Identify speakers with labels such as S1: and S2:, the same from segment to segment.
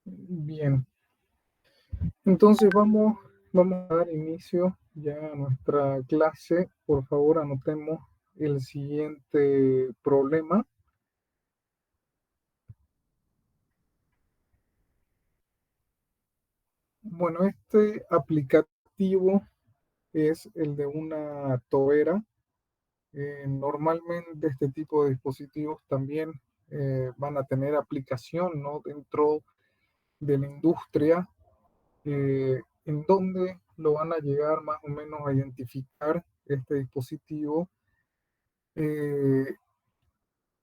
S1: Bien, entonces vamos a dar inicio ya a nuestra clase. Por favor, anotemos el siguiente problema. Bueno, este aplicativo es el de una tobera. Normalmente este tipo de dispositivos también van a tener aplicación, ¿no?, dentro de la industria, en donde lo van a llegar más o menos a identificar este dispositivo. Eh,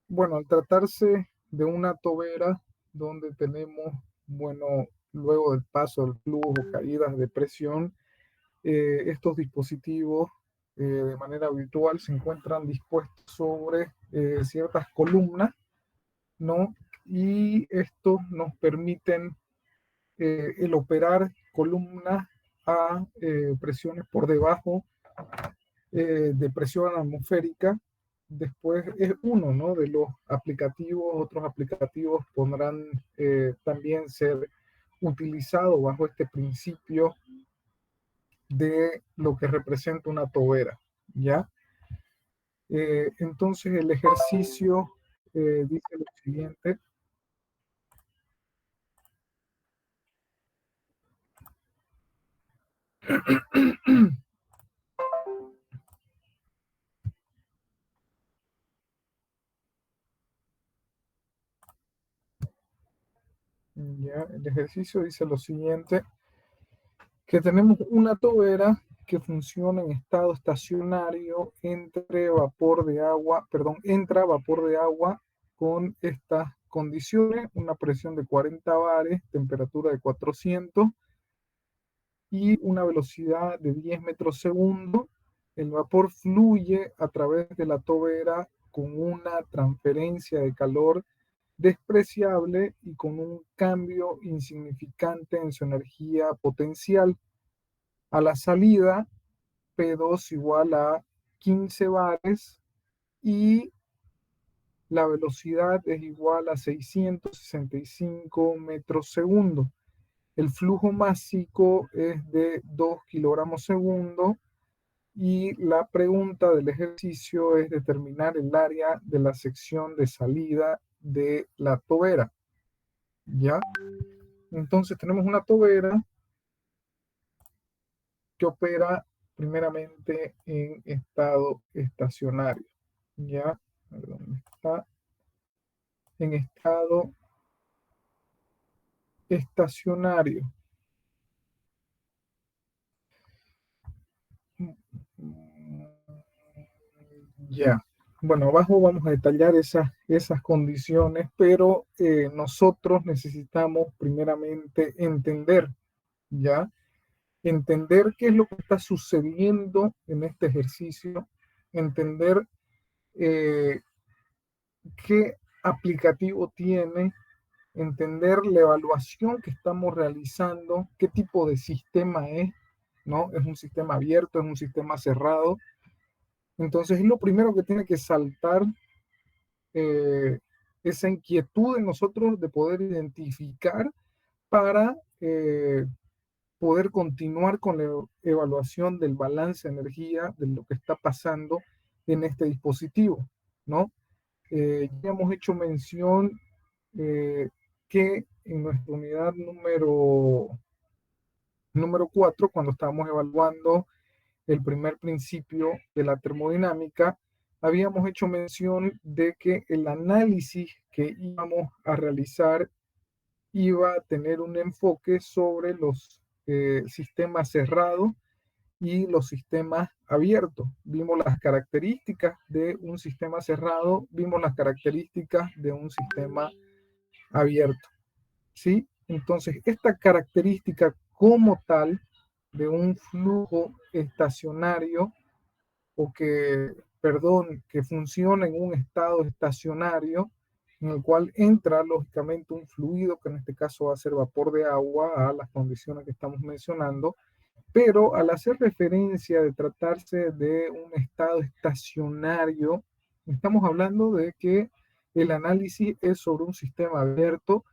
S1: bueno, al tratarse de una tobera donde tenemos, bueno, luego del paso del flujo, caídas de presión, estos dispositivos de manera habitual se encuentran dispuestos sobre ciertas columnas, ¿no? Y estos nos permiten el operar columnas a presiones por debajo de presión atmosférica. Después es uno, ¿no?, de los aplicativos. Otros aplicativos podrán también ser utilizados bajo este principio de lo que representa una tobera, ¿ya? Entonces el ejercicio dice lo siguiente. Ya, el ejercicio dice lo siguiente, que tenemos una tobera que funciona en estado estacionario entre vapor de agua, perdón, entra vapor de agua con estas condiciones: una presión de 40 bares, temperatura de 400 y una velocidad de 10 metros segundo. El vapor fluye a través de la tobera con una transferencia de calor despreciable y con un cambio insignificante en su energía potencial. A la salida, P2 igual a 15 bares y la velocidad es igual a 665 metros segundo. El flujo másico es de 2 kilogramos segundo y la pregunta del ejercicio es determinar el área de la sección de salida de la tobera. ¿Ya? Entonces tenemos una tobera que opera primeramente en estado estacionario. ¿Ya? ¿Dónde está? En estado estacionario. Ya. Bueno, abajo vamos a detallar esas condiciones, pero nosotros necesitamos primeramente entender, ¿ya? Entender qué es lo que está sucediendo en este ejercicio, entender eh, qué aplicativo tiene, entender la evaluación que estamos realizando, qué tipo de sistema es, ¿no? ¿Es un sistema abierto, es un sistema cerrado? Entonces es lo primero que tiene que saltar, eh, esa inquietud en nosotros de poder identificar para poder continuar con la evaluación del balance de energía, de lo que está pasando en este dispositivo, ¿no? Ya hemos hecho mención que en nuestra unidad número 4, cuando estábamos evaluando el primer principio de la termodinámica, habíamos hecho mención de que el análisis que íbamos a realizar iba a tener un enfoque sobre los sistemas cerrados y los sistemas abiertos. Vimos las características de un sistema cerrado, vimos las características de un sistema abierto, ¿sí? Entonces, esta característica como tal de un flujo estacionario o que funciona en un estado estacionario, en el cual entra lógicamente un fluido, que en este caso va a ser vapor de agua, a las condiciones que estamos mencionando, pero al hacer referencia de tratarse de un estado estacionario, estamos hablando de que el análisis es sobre un sistema abierto,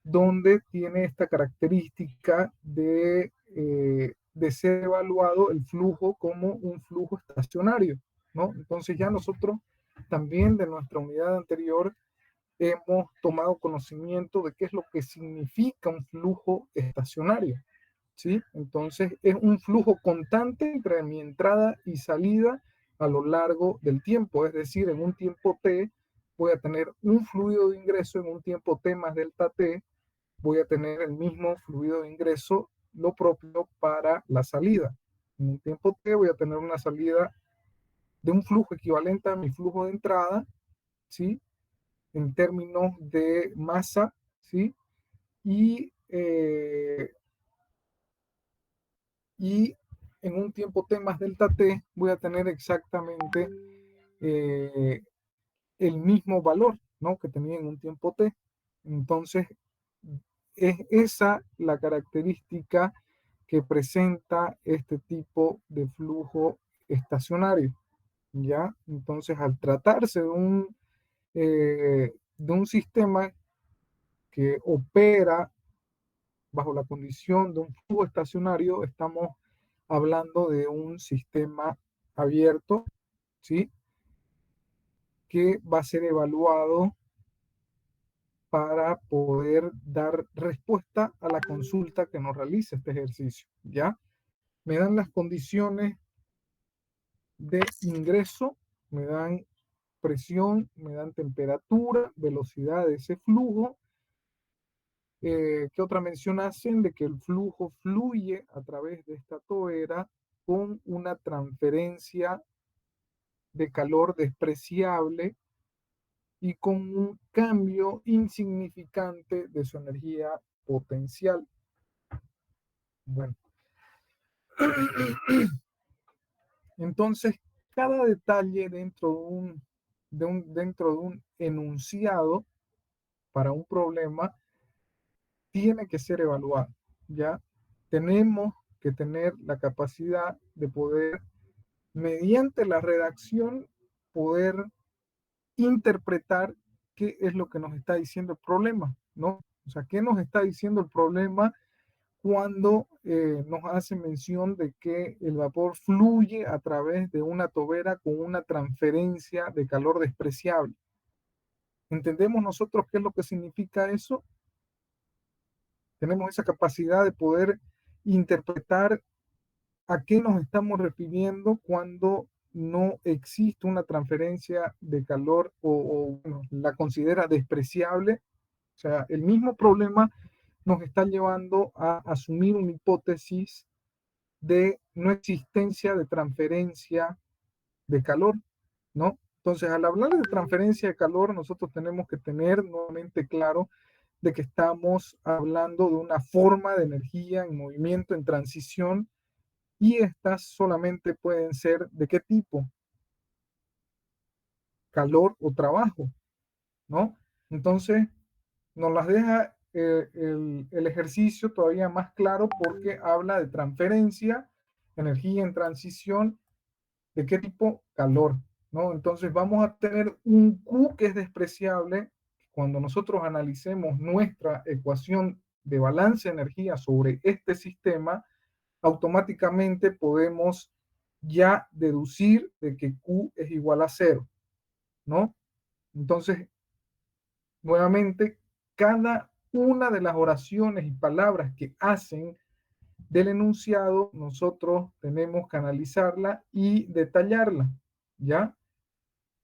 S1: donde tiene esta característica de ser evaluado el flujo como un flujo estacionario, ¿no? Entonces ya nosotros también de nuestra unidad anterior hemos tomado conocimiento de qué es lo que significa un flujo estacionario, ¿sí? Entonces es un flujo constante entre mi entrada y salida a lo largo del tiempo, es decir, en un tiempo t voy a tener un fluido de ingreso, en un tiempo t más delta t voy a tener el mismo fluido de ingreso, lo propio para la salida. En un tiempo t voy a tener una salida de un flujo equivalente a mi flujo de entrada, ¿sí? En términos de masa, ¿sí? Y, y en un tiempo t más delta t voy a tener exactamente eh, el mismo valor, ¿no? Que tenía en un tiempo t. Entonces, es esa la característica que presenta este tipo de flujo estacionario, ¿ya? Entonces, al tratarse de un sistema que opera bajo la condición de un flujo estacionario, estamos hablando de un sistema abierto, ¿sí? Que va a ser evaluado para poder dar respuesta a la consulta que nos realiza este ejercicio, ¿ya? Me dan las condiciones de ingreso, me dan presión, me dan temperatura, velocidad de ese flujo. ¿Qué otra mención hacen? De que el flujo fluye a través de esta toera con una transferencia de calor despreciable y con un cambio insignificante de su energía potencial. Bueno, entonces cada detalle dentro de un enunciado para un problema tiene que ser evaluado, ¿ya? Tenemos que tener la capacidad de poder, mediante la redacción, poder interpretar qué es lo que nos está diciendo el problema, ¿no? O sea, qué nos está diciendo el problema cuando nos hace mención de que el vapor fluye a través de una tobera con una transferencia de calor despreciable. ¿Entendemos nosotros qué es lo que significa eso? Tenemos esa capacidad de poder interpretar a qué nos estamos refiriendo cuando no existe una transferencia de calor bueno, la considera despreciable. O sea, el mismo problema nos está llevando a asumir una hipótesis de no existencia de transferencia de calor, ¿no? Entonces, al hablar de transferencia de calor, nosotros tenemos que tener nuevamente claro de que estamos hablando de una forma de energía en movimiento, en transición, y estas solamente pueden ser de qué tipo, calor o trabajo, ¿no? Entonces, nos las deja el ejercicio todavía más claro porque habla de transferencia, energía en transición. ¿De qué tipo? Calor, ¿no? Entonces vamos a tener un Q que es despreciable. Cuando nosotros analicemos nuestra ecuación de balance de energía sobre este sistema, automáticamente podemos ya deducir de que Q es igual a cero, ¿no? Entonces, nuevamente, cada una de las oraciones y palabras que hacen del enunciado, nosotros tenemos que analizarla y detallarla, ¿ya?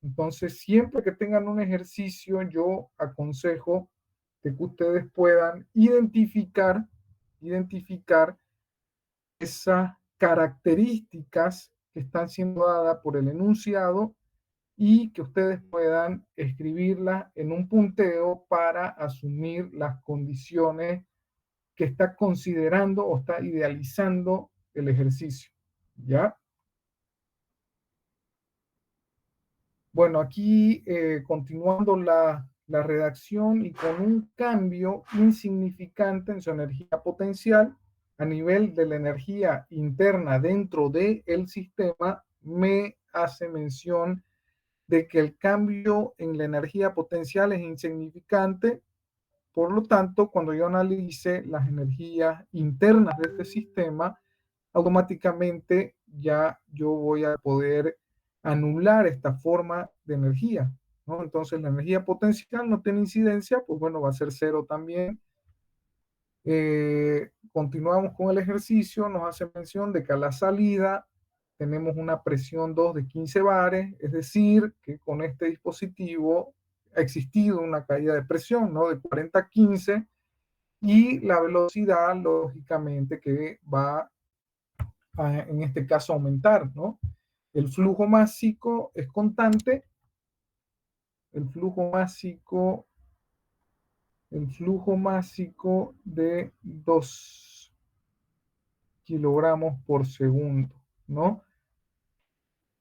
S1: Entonces, siempre que tengan un ejercicio, yo aconsejo que ustedes puedan identificar esas características que están siendo dadas por el enunciado y que ustedes puedan escribirlas en un punteo para asumir las condiciones que está considerando o está idealizando el ejercicio. ¿Ya? Bueno, aquí continuando la redacción y con un cambio insignificante en su energía potencial a nivel de la energía interna dentro del sistema, me hace mención de que el cambio en la energía potencial es insignificante Por lo tanto, cuando yo analice las energías internas de este sistema, automáticamente ya yo voy a poder anular esta forma de energía, ¿no? Entonces la energía potencial no tiene incidencia, pues bueno, va a ser cero también. Continuamos con el ejercicio, nos hace mención de que a la salida tenemos una presión 2 de 15 bares, es decir, que con este dispositivo ha existido una caída de presión, ¿no? De 40 a 15, y la velocidad, lógicamente, que va en este caso aumentar, ¿no? El flujo másico es constante, el flujo másico, el flujo másico de 2 kilogramos por segundo, ¿no?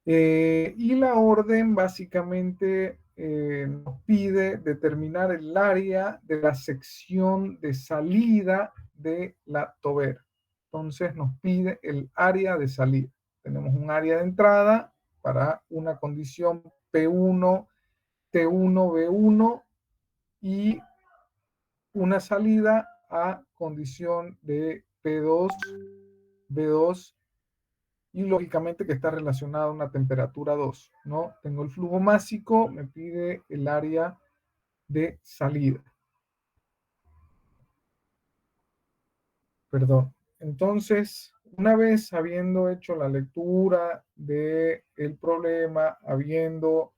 S1: Y la orden básicamente nos pide determinar el área de la sección de salida de la tobera. Entonces nos pide el área de salida. Tenemos un área de entrada para una condición P1, T1, B1 y una salida a condición de P2, B2 y lógicamente que está relacionada a una temperatura 2, ¿no? Tengo el flujo másico, me pide el área de salida. Perdón. Entonces, una vez habiendo hecho la lectura del problema, habiendo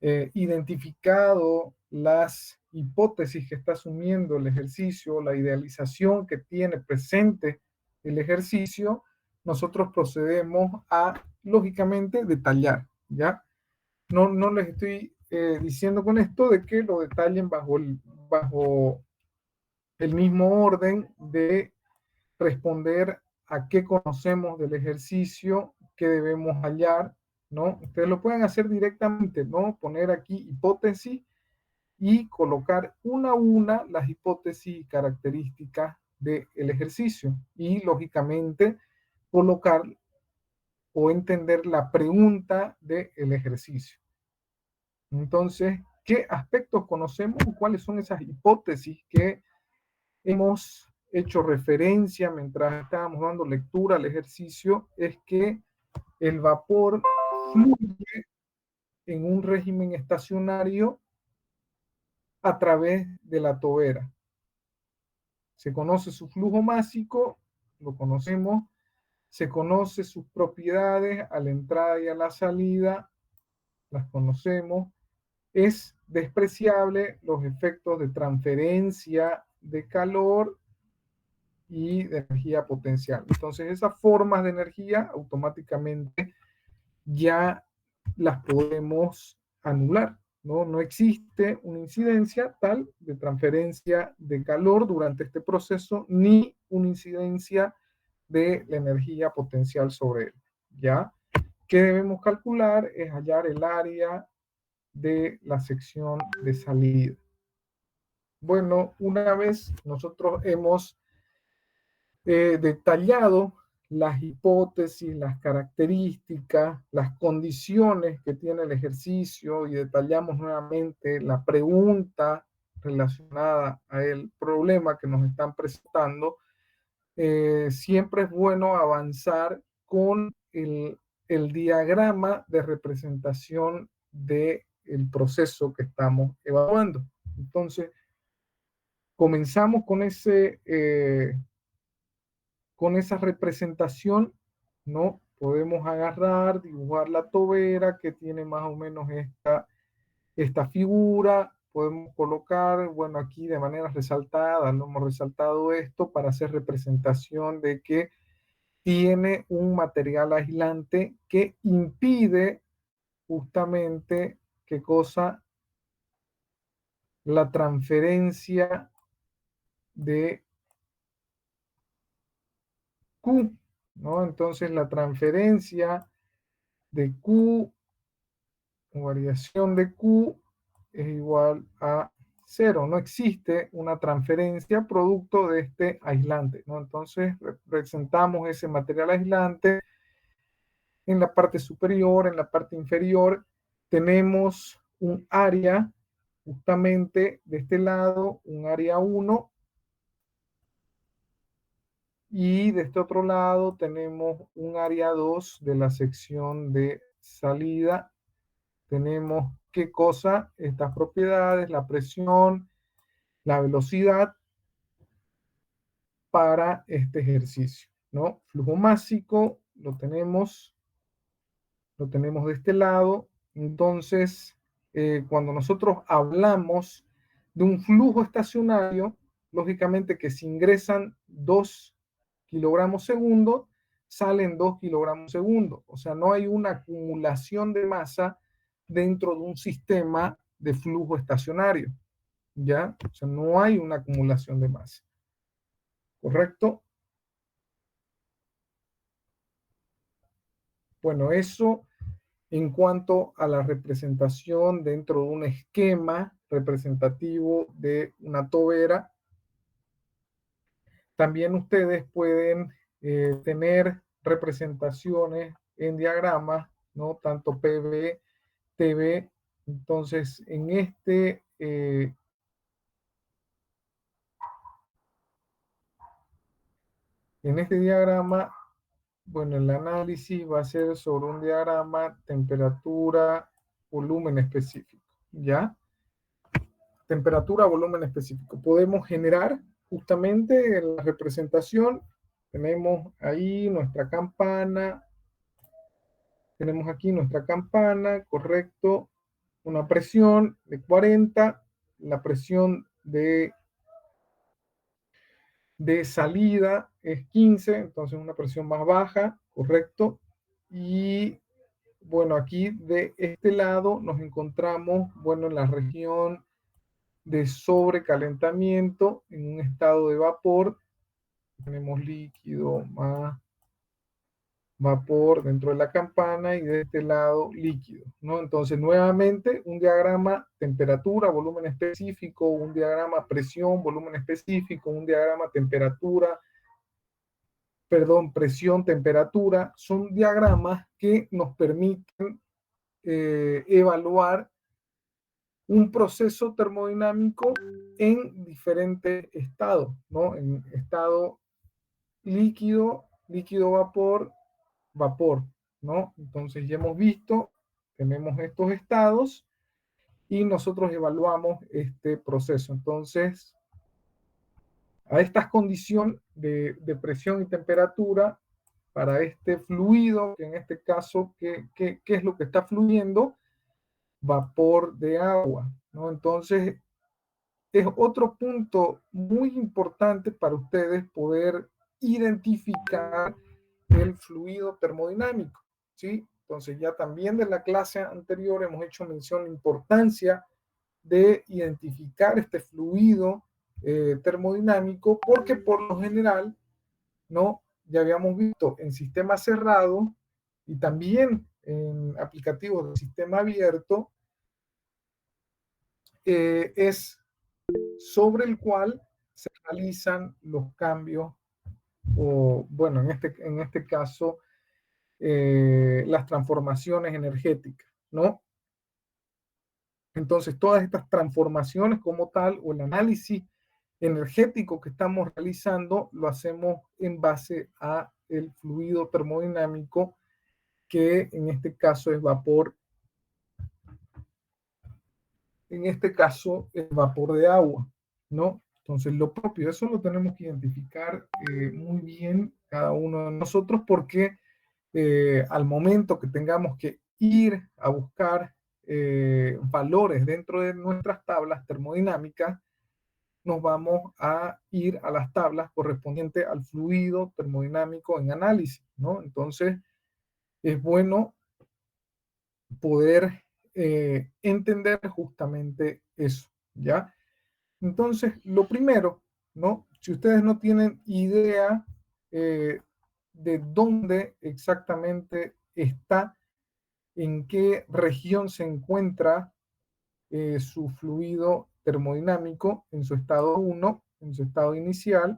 S1: identificado las hipótesis que está asumiendo el ejercicio, la idealización que tiene presente el ejercicio, nosotros procedemos a, lógicamente, detallar, ¿ya? No les estoy diciendo con esto de que lo detallen bajo el mismo orden de responder a qué conocemos del ejercicio, qué debemos hallar, ¿no? Ustedes lo pueden hacer directamente, ¿no? Poner aquí hipótesis y colocar una a una las hipótesis y características del ejercicio y, lógicamente, colocar o entender la pregunta del ejercicio. Entonces, ¿qué aspectos conocemos? ¿Cuáles son esas hipótesis que hemos hecho referencia mientras estábamos dando lectura al ejercicio? Es que el vapor fluye en un régimen estacionario a través de la tobera. Se conoce su flujo másico, lo conocemos, se conoce sus propiedades a la entrada y a la salida, las conocemos. Es despreciable los efectos de transferencia de calor y de energía potencial. Entonces, esas formas de energía automáticamente ya las podemos anular. No existe una incidencia tal de transferencia de calor durante este proceso, ni una incidencia de la energía potencial sobre él. ¿Ya? ¿Qué debemos calcular? Es hallar el área de la sección de salida. Bueno, una vez nosotros hemos detallado las hipótesis, las características, las condiciones que tiene el ejercicio y detallamos nuevamente la pregunta relacionada al problema que nos están presentando, siempre es bueno avanzar con el diagrama de representación del proceso que estamos evaluando. Entonces, comenzamos con esa representación, ¿no? Podemos agarrar, dibujar la tobera que tiene más o menos esta figura. Podemos colocar, bueno, aquí de manera resaltada, no hemos resaltado esto para hacer representación de que tiene un material aislante que impide justamente, ¿qué cosa? La transferencia de Q, ¿no? Entonces la transferencia de Q o variación de Q es igual a cero. No existe una transferencia producto de este aislante, ¿no? Entonces representamos ese material aislante en la parte superior, en la parte inferior tenemos un área justamente de este lado un área 1 y de este otro lado tenemos un área 2 de la sección de salida. Tenemos qué cosa, estas propiedades, la presión, la velocidad para este ejercicio, ¿no? Flujo másico lo tenemos de este lado. Entonces, cuando nosotros hablamos de un flujo estacionario, lógicamente que si ingresan 2 kilogramos segundo, salen 2 kilogramos segundo. O sea, no hay una acumulación de masa dentro de un sistema de flujo estacionario, ¿ya? O sea, no hay una acumulación de masa, ¿correcto? Bueno, eso en cuanto a la representación dentro de un esquema representativo de una tobera. También ustedes pueden tener representaciones en diagramas, ¿no? Tanto PV, TV. Entonces, en este diagrama, bueno, el análisis va a ser sobre un diagrama temperatura, volumen específico, ¿ya? Temperatura, volumen específico. Podemos generar justamente en la representación, tenemos ahí nuestra campana, tenemos aquí nuestra campana, correcto, una presión de 40, la presión de salida es 15, entonces una presión más baja, correcto, y bueno, aquí de este lado nos encontramos, bueno, en la región de sobrecalentamiento en un estado de vapor. Tenemos líquido más vapor dentro de la campana y de este lado líquido, ¿no? Entonces, nuevamente, un diagrama temperatura, volumen específico, un diagrama presión, volumen específico, un diagrama temperatura, perdón, presión, temperatura, son diagramas que nos permiten evaluar un proceso termodinámico en diferentes estados, ¿no? En estado líquido, líquido vapor, vapor, ¿no? Entonces ya hemos visto, tenemos estos estados y nosotros evaluamos este proceso. Entonces, a estas condiciones de presión y temperatura, para este fluido, que en este caso, ¿qué es lo que está fluyendo? Vapor de agua, ¿no? Entonces, es otro punto muy importante para ustedes poder identificar el fluido termodinámico, ¿sí? Entonces ya también de la clase anterior hemos hecho mención a la importancia de identificar este fluido termodinámico porque por lo general, ¿no? Ya habíamos visto en sistema cerrado y también en aplicativos de sistema abierto, es sobre el cual se realizan los cambios o, bueno, en este caso, las transformaciones energéticas, ¿no? Entonces, todas estas transformaciones como tal o el análisis energético que estamos realizando lo hacemos en base a el fluido termodinámico que en este caso es vapor, en este caso es vapor de agua, ¿no? Entonces, lo propio, eso lo tenemos que identificar muy bien cada uno de nosotros porque al momento que tengamos que ir a buscar valores dentro de nuestras tablas termodinámicas, nos vamos a ir a las tablas correspondientes al fluido termodinámico en análisis, ¿no? Entonces, es bueno poder entender justamente eso, ¿ya? Entonces, lo primero, ¿no? Si ustedes no tienen idea eh, de dónde exactamente está, en qué región se encuentra su fluido termodinámico en su estado 1, en su estado inicial,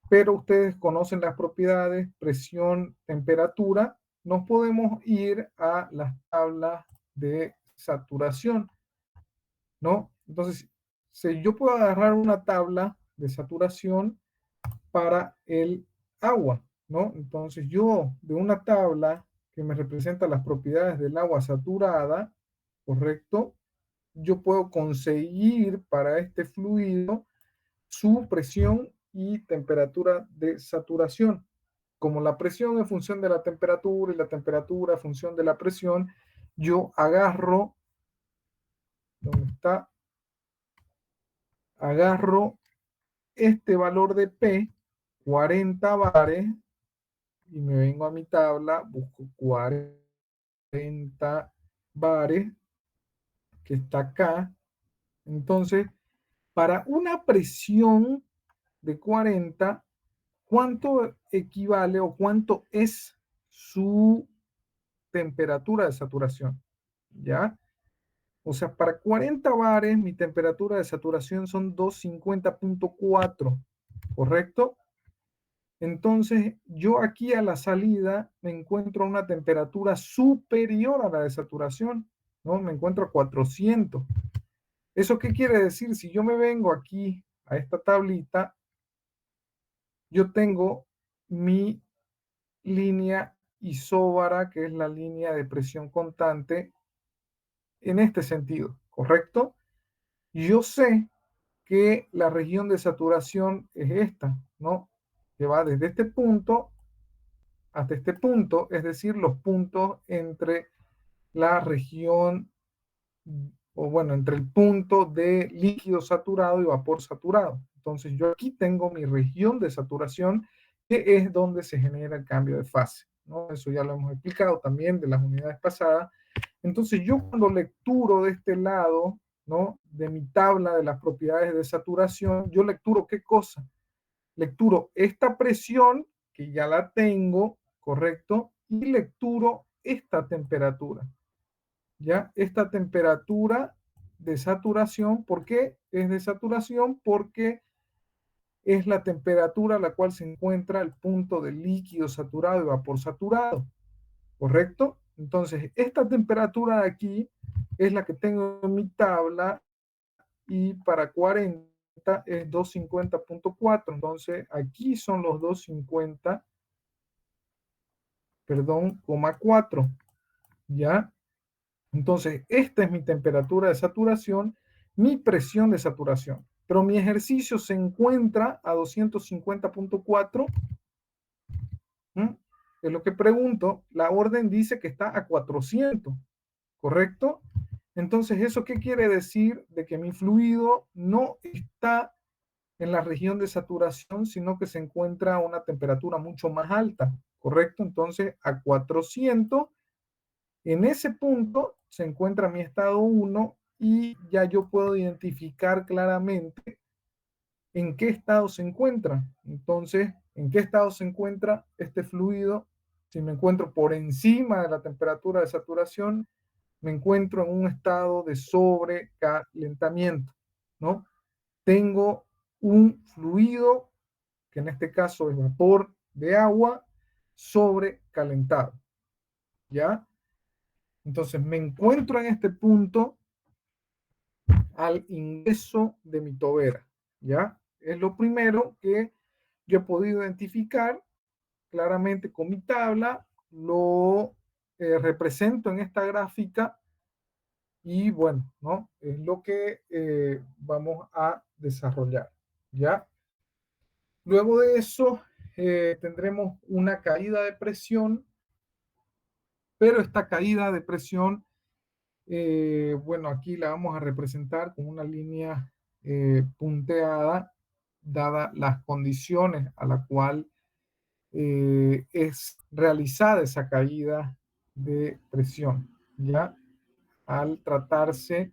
S1: pero ustedes conocen las propiedades, presión, temperatura, nos podemos ir a las tablas de saturación. ¿no? Entonces, si yo puedo agarrar una tabla de saturación para el agua, ¿no? Entonces, yo de una tabla que me representa las propiedades del agua saturada, ¿correcto? Yo puedo conseguir para este fluido su presión y temperatura de saturación. Como la presión en función de la temperatura y la temperatura en función de la presión, yo agarro, ¿dónde está? Agarro este valor de P, 40 bares, y me vengo a mi tabla, busco 40 bares, que está acá. Entonces, para una presión de 40, ¿cuánto equivale o cuánto es su temperatura de saturación? ¿Ya? O sea, para 40 bares, mi temperatura de saturación son 250.4, ¿correcto? Entonces, yo aquí a la salida me encuentro a una temperatura superior a la de saturación, ¿no? Me encuentro a 400. ¿Eso qué quiere decir? Si yo me vengo aquí a esta tablita, yo tengo mi línea isóbara, que es la línea de presión constante, en este sentido, ¿correcto? Yo sé que la región de saturación es esta, ¿no? Que va desde este punto hasta este punto, es decir, los puntos entre la región, o bueno, entre el punto de líquido saturado y vapor saturado. Entonces yo aquí tengo mi región de saturación, que es donde se genera el cambio de fase, ¿no? Eso ya lo hemos explicado también de las unidades pasadas. Entonces yo cuando lecturo de este lado, ¿no? De mi tabla de las propiedades de saturación, yo lecturo qué cosa? Lecturo esta presión, que ya la tengo, ¿correcto? Y lecturo esta temperatura, ¿ya? Esta temperatura de saturación, ¿por qué es de saturación? Porque es la temperatura a la cual se encuentra el punto de líquido saturado y vapor saturado, ¿correcto? Entonces, esta temperatura de aquí es la que tengo en mi tabla, y para 40 es 250.4. Entonces, aquí son los 250, perdón, 4, ¿ya? Entonces, esta es mi temperatura de saturación, mi presión de saturación. Pero mi ejercicio se encuentra a 250.4. Es lo que pregunto. La orden dice que está a 400, ¿correcto? Entonces, ¿eso qué quiere decir? De que mi fluido no está en la región de saturación, sino que se encuentra a una temperatura mucho más alta, ¿correcto? Entonces, a 400, en ese punto se encuentra mi estado 1, y ya yo puedo identificar claramente en qué estado se encuentra. Entonces, ¿en qué estado se encuentra este fluido? Si me encuentro por encima de la temperatura de saturación, me encuentro en un estado de sobrecalentamiento, ¿no? Tengo un fluido, que en este caso es vapor de agua, sobrecalentado, ¿ya? Entonces me encuentro en este punto al ingreso de mi tobera, ¿ya? Es lo primero que yo he podido identificar claramente con mi tabla, lo represento en esta gráfica, y bueno, ¿no? Es lo que vamos a desarrollar, ¿ya? Luego de eso, tendremos una caída de presión, pero esta caída de presión, bueno, aquí la vamos a representar con una línea punteada, dada las condiciones a la cual es realizada esa caída de presión, ¿ya? Al tratarse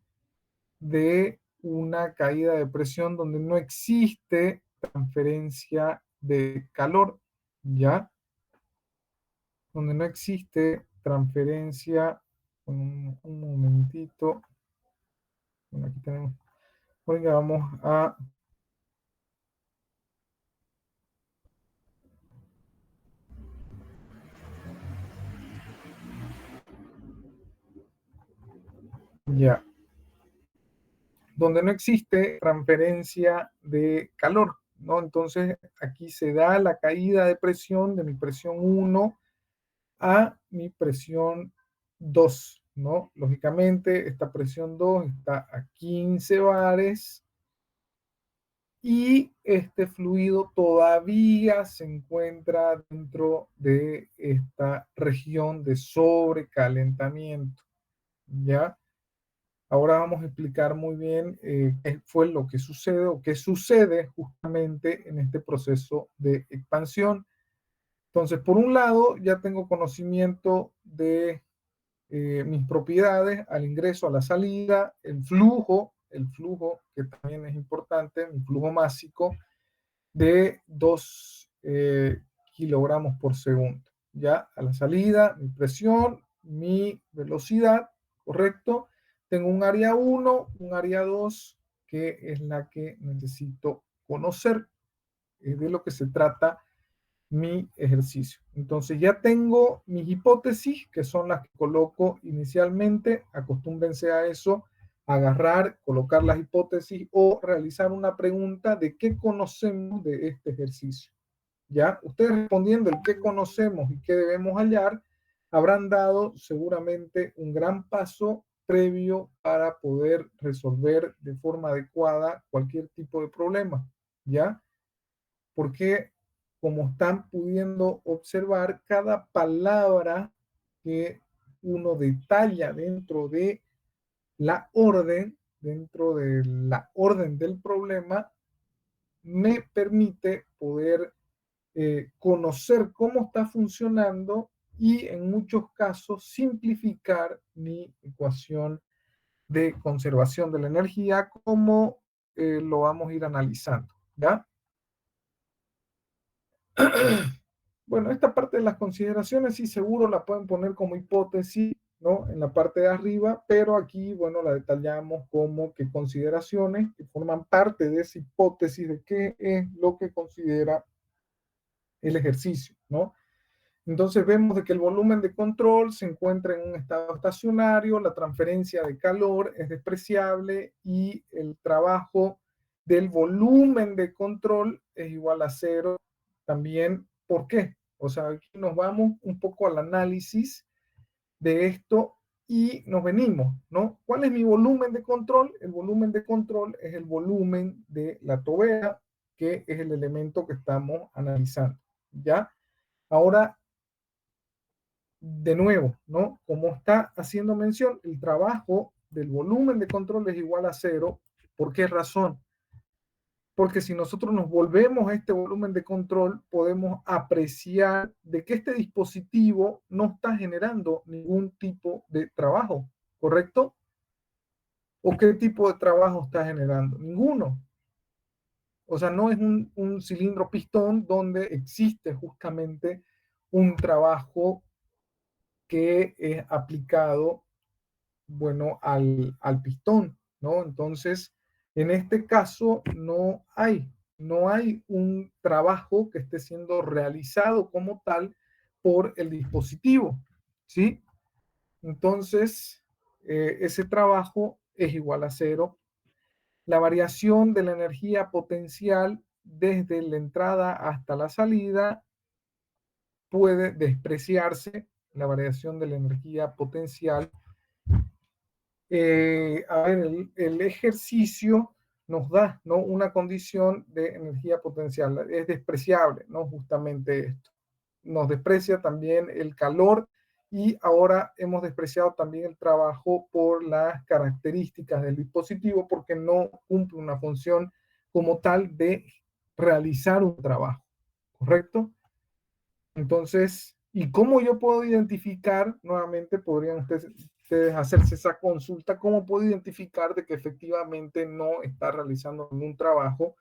S1: de una caída de presión donde no existe transferencia de calor, ¿ya? Donde no existe transferencia, un momentito, bueno, aquí tenemos, oiga, vamos a, ya, donde no existe transferencia de calor, ¿no? Entonces aquí se da la caída de presión de mi presión 1 a mi presión 2, ¿no? Lógicamente esta presión 2 está a 15 bares y este fluido todavía se encuentra dentro de esta región de sobrecalentamiento, ¿ya? Ahora vamos a explicar muy bien qué fue lo que sucede o qué sucede justamente en este proceso de expansión. Entonces, por un lado, ya tengo conocimiento de mis propiedades al ingreso, a la salida, el flujo que también es importante, el flujo másico de 2 kilogramos por segundo. Ya a la salida, mi presión, mi velocidad, ¿correcto? Tengo un área 1, un área 2, que es la que necesito conocer, de lo que se trata mi ejercicio. Entonces ya tengo mis hipótesis, que son las que coloco inicialmente. Acostúmbrense a eso, agarrar, colocar las hipótesis o realizar una pregunta de qué conocemos de este ejercicio. Ya, ustedes respondiendo el qué conocemos y qué debemos hallar, habrán dado seguramente un gran paso previo para poder resolver de forma adecuada cualquier tipo de problema. ¿Ya? Porque como están pudiendo observar, cada palabra que uno detalla dentro de la orden del problema, me permite poder conocer cómo está funcionando y en muchos casos simplificar mi ecuación de conservación de la energía, como lo vamos a ir analizando, ¿ya? Bueno, esta parte de las consideraciones sí seguro la pueden poner como hipótesis, ¿no? En la parte de arriba, pero aquí, bueno, la detallamos como que consideraciones que forman parte de esa hipótesis de qué es lo que considera el ejercicio, ¿no? Entonces vemos de que el volumen de control se encuentra en un estado estacionario, la transferencia de calor es despreciable y el trabajo del volumen de control es igual a cero. También, ¿por qué? O sea, aquí nos vamos un poco al análisis de esto y nos venimos, ¿no? ¿Cuál es mi volumen de control? El volumen de control es el volumen de la tobera, que es el elemento que estamos analizando, ¿ya? Ahora, de nuevo, ¿no? Como está haciendo mención, el trabajo del volumen de control es igual a cero. ¿Por qué razón? Porque si nosotros nos volvemos a este volumen de control, podemos apreciar de que este dispositivo no está generando ningún tipo de trabajo, ¿correcto? ¿O qué tipo de trabajo está generando? Ninguno. O sea, no es un cilindro pistón donde existe justamente un trabajo que es aplicado, bueno, al pistón, ¿no? Entonces, en este caso no hay un trabajo que esté siendo realizado como tal por el dispositivo, ¿sí? Entonces, ese trabajo es igual a cero. La variación de la energía potencial desde la entrada hasta la salida puede despreciarse. La variación de la energía potencial, a ver, el ejercicio nos da, ¿no? Una condición de energía potencial. Es despreciable, ¿no? Justamente esto. Nos desprecia también el calor y ahora hemos despreciado también el trabajo por las características del dispositivo porque no cumple una función como tal de realizar un trabajo, ¿correcto? Entonces, ¿y cómo yo puedo identificar? Nuevamente podrían ustedes hacerse esa consulta, ¿cómo puedo identificar de que efectivamente no está realizando ningún trabajo?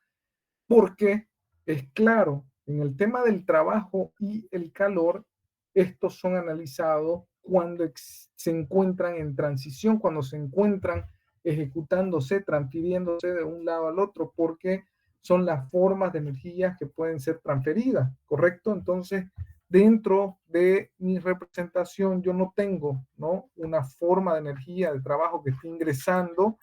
S1: Porque es claro, en el tema del trabajo y el calor, estos son analizados cuando se encuentran en transición, cuando se encuentran ejecutándose, transfiriéndose de un lado al otro, porque son las formas de energías que pueden ser transferidas, ¿correcto? Entonces, dentro de mi representación, yo no tengo, ¿no? Una forma de energía de trabajo que esté ingresando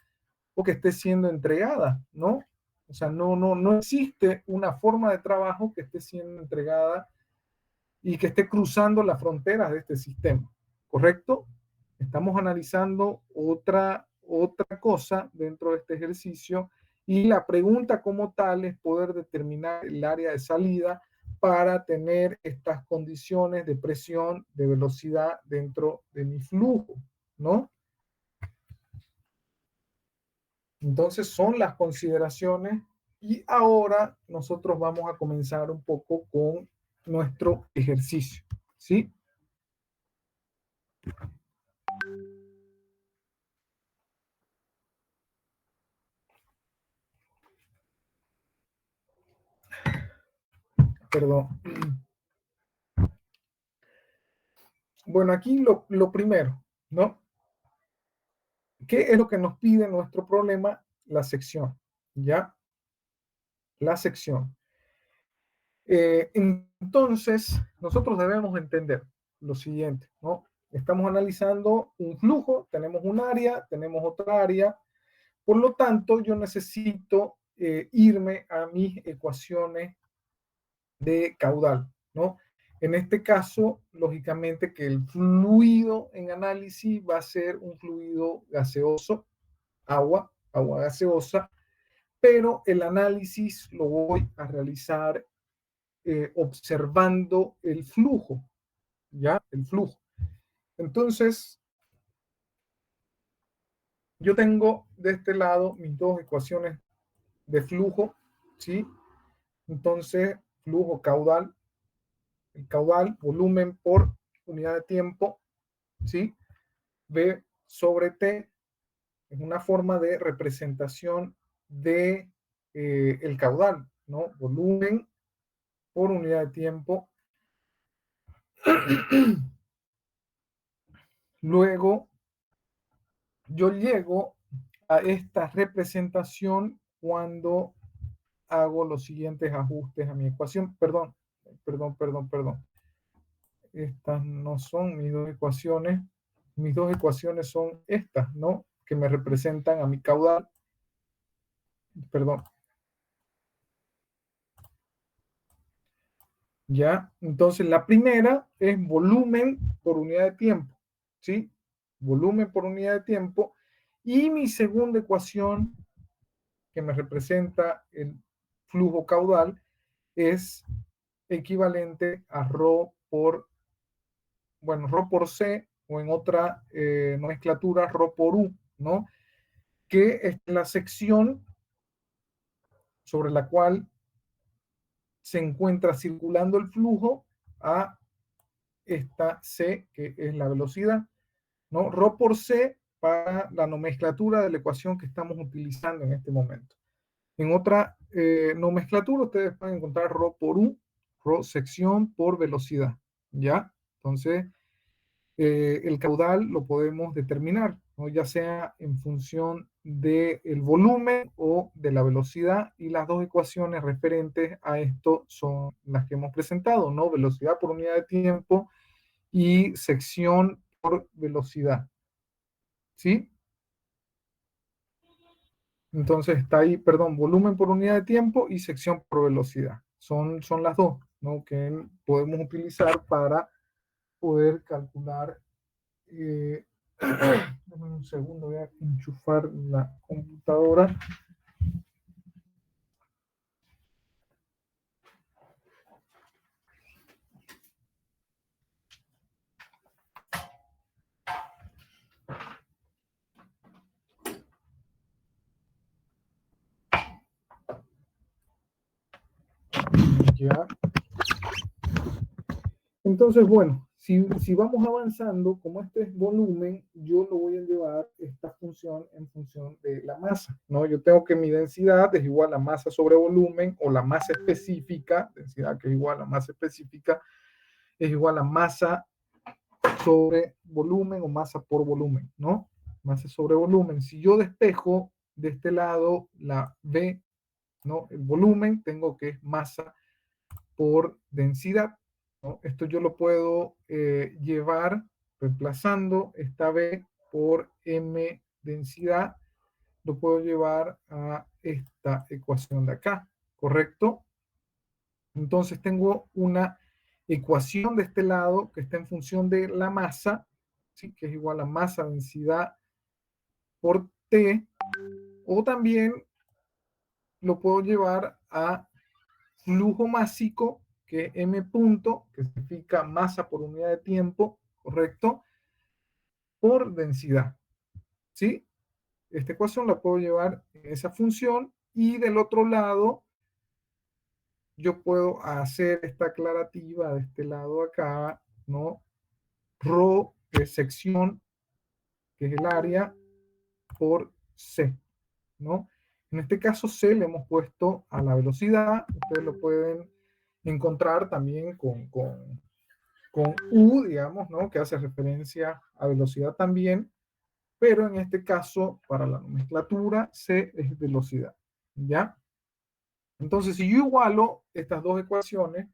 S1: o que esté siendo entregada, ¿no? O sea, no existe una forma de trabajo que esté siendo entregada y que esté cruzando las fronteras de este sistema, ¿correcto? Estamos analizando otra cosa dentro de este ejercicio y la pregunta como tal es poder determinar el área de salida para tener estas condiciones de presión, de velocidad dentro de mi flujo, ¿no? Entonces son las consideraciones y ahora nosotros vamos a comenzar un poco con nuestro ejercicio, ¿sí? Perdón. Bueno, aquí lo primero, ¿no? ¿Qué es lo que nos pide nuestro problema? La sección, ¿ya? La sección. Entonces, nosotros debemos entender lo siguiente, ¿no? Estamos analizando un flujo, tenemos un área, tenemos otra área, por lo tanto, yo necesito irme a mis ecuaciones de caudal, ¿no? En este caso, lógicamente que el fluido en análisis va a ser un fluido gaseoso, agua gaseosa, pero el análisis lo voy a realizar observando el flujo, ¿ya? El flujo. Entonces, yo tengo de este lado mis dos ecuaciones de flujo, ¿sí? Entonces, flujo caudal, el caudal, volumen por unidad de tiempo, ¿sí? V sobre T es una forma de representación de el caudal, ¿no? Volumen por unidad de tiempo. Luego, yo llego a esta representación cuando hago los siguientes ajustes a mi ecuación. Perdón. Estas no son mis dos ecuaciones. Mis dos ecuaciones son estas, ¿no? Que me representan a mi caudal. Perdón. ¿Ya? Entonces, la primera es volumen por unidad de tiempo, ¿sí? Volumen por unidad de tiempo. Y mi segunda ecuación, que me representa el flujo caudal, es equivalente a ρ por C, o en otra nomenclatura, ρ por U, ¿no? Que es la sección sobre la cual se encuentra circulando el flujo a esta C, que es la velocidad, ¿no? Rho por C para la nomenclatura de la ecuación que estamos utilizando en este momento. En otra nomenclatura ustedes pueden encontrar Rho por U, Rho sección por velocidad, ¿ya? Entonces, el caudal lo podemos determinar, ¿no? Ya sea en función del volumen o de la velocidad, y las dos ecuaciones referentes a esto son las que hemos presentado, ¿no? Velocidad por unidad de tiempo y sección por velocidad, ¿sí? Entonces está ahí, perdón, volumen por unidad de tiempo y sección por velocidad. Son las dos, ¿no? Que podemos utilizar para poder calcular. Eh, un segundo, voy a enchufar la computadora. Ya. Entonces, bueno, si vamos avanzando, como este es volumen, yo lo voy a llevar esta función en función de la masa, ¿no? Yo tengo que mi densidad es igual a masa sobre volumen, o la masa específica, densidad que es igual a masa específica, es igual a masa sobre volumen o masa por volumen, ¿no? Masa sobre volumen. Si yo despejo de este lado la V, ¿no? El volumen, tengo que es masa por densidad, ¿no? Esto yo lo puedo llevar reemplazando esta B por M densidad, lo puedo llevar a esta ecuación de acá, ¿correcto? Entonces tengo una ecuación de este lado que está en función de la masa, ¿sí? Que es igual a masa densidad por T, o también lo puedo llevar a flujo másico, que es M punto, que significa masa por unidad de tiempo, ¿correcto? Por densidad, ¿sí? Esta ecuación la puedo llevar en esa función y del otro lado yo puedo hacer esta aclarativa de este lado acá, ¿no? Rho, que es sección, que es el área, por C, ¿no? En este caso C le hemos puesto a la velocidad, ustedes lo pueden encontrar también con U, digamos, ¿no? Que hace referencia a velocidad también, pero en este caso, para la nomenclatura, C es velocidad, ¿ya? Entonces, si yo igualo estas dos ecuaciones,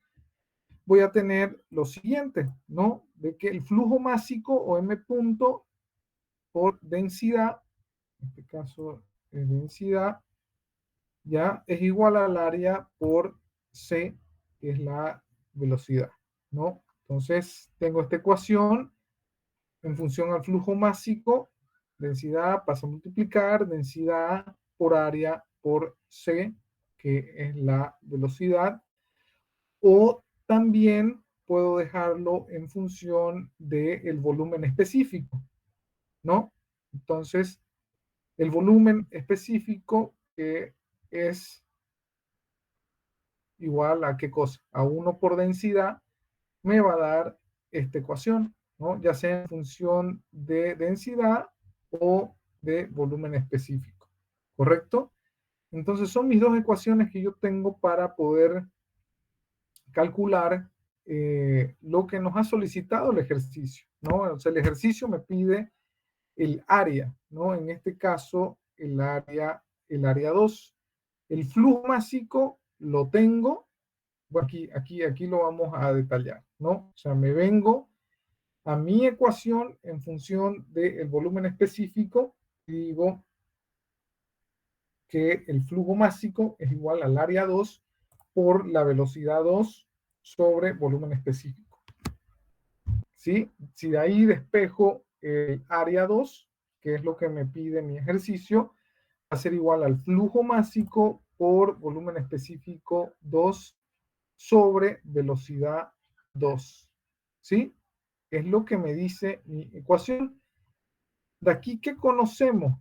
S1: voy a tener lo siguiente, ¿no? De que el flujo másico o M punto por densidad, en este caso es densidad, ya es igual al área por C, que es la velocidad, ¿no? Entonces, tengo esta ecuación en función al flujo másico, densidad pasa a multiplicar densidad por área por C, que es la velocidad, o también puedo dejarlo en función del volumen específico, ¿no? Entonces, el volumen específico que es igual a qué cosa? A 1 por densidad, me va a dar esta ecuación, ¿no? Ya sea en función de densidad o de volumen específico, ¿correcto? Entonces son mis dos ecuaciones que yo tengo para poder calcular lo que nos ha solicitado el ejercicio, ¿no? O sea, el ejercicio me pide el área, ¿no? En este caso, el área 2. El flujo másico lo tengo, bueno, aquí lo vamos a detallar, ¿no? O sea, me vengo a mi ecuación en función del volumen específico y digo que el flujo másico es igual al área 2 por la velocidad 2 sobre volumen específico. ¿Sí? Si de ahí despejo el área 2, que es lo que me pide mi ejercicio, va a ser igual al flujo másico por volumen específico 2 sobre velocidad 2. ¿Sí? Es lo que me dice mi ecuación. De aquí, ¿qué conocemos?